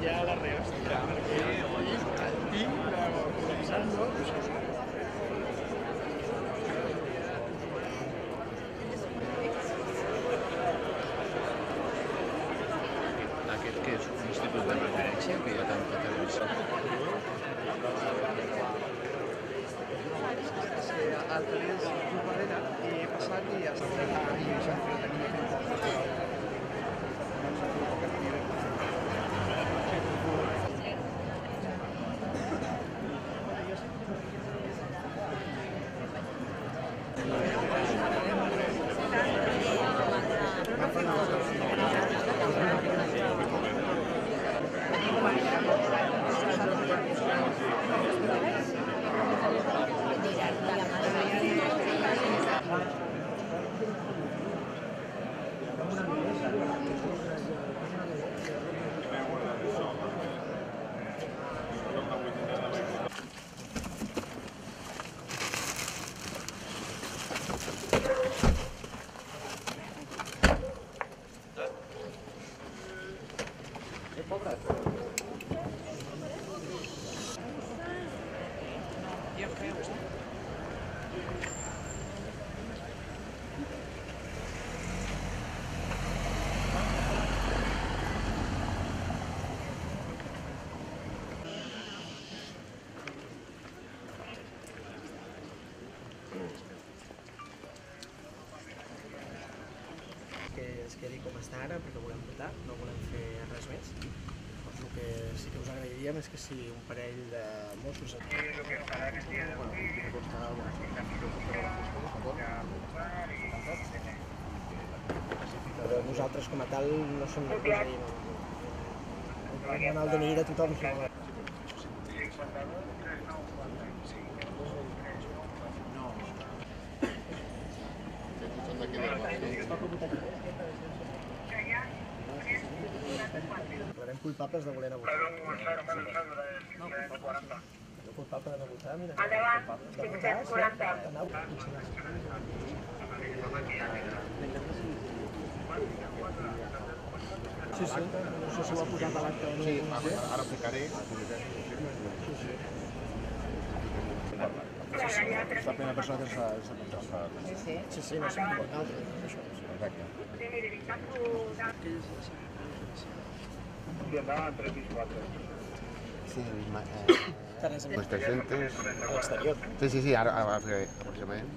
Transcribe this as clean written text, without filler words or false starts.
ja la regastra, perquè el timbre col·lapsant-lo, aquest que és un institut de referència que hi ha tanta televisió. el tren és just darrere i he passat i ja s'ha fet i s'ha fet que es quedi com està ara perquè volem votar, no volem fer res més. Doncs el que sí que us agrairíem és que si un parell de Mossos però nosaltres com a tal no som no posaríem el DNI de tothom. Declarem culpables de voler anar a votar. No culpable de no votar, mira. Endavant, 540. Sí, sí, no sé si ho ha posat a l'acte o no. Sí, ara ficaré. És la primera persona que ens fa... Sí, sí, no sé com altre, això. Exacte. Sí, Teresa, pues 300... a l'exterior. Sí, ara ficaré, aproximadament.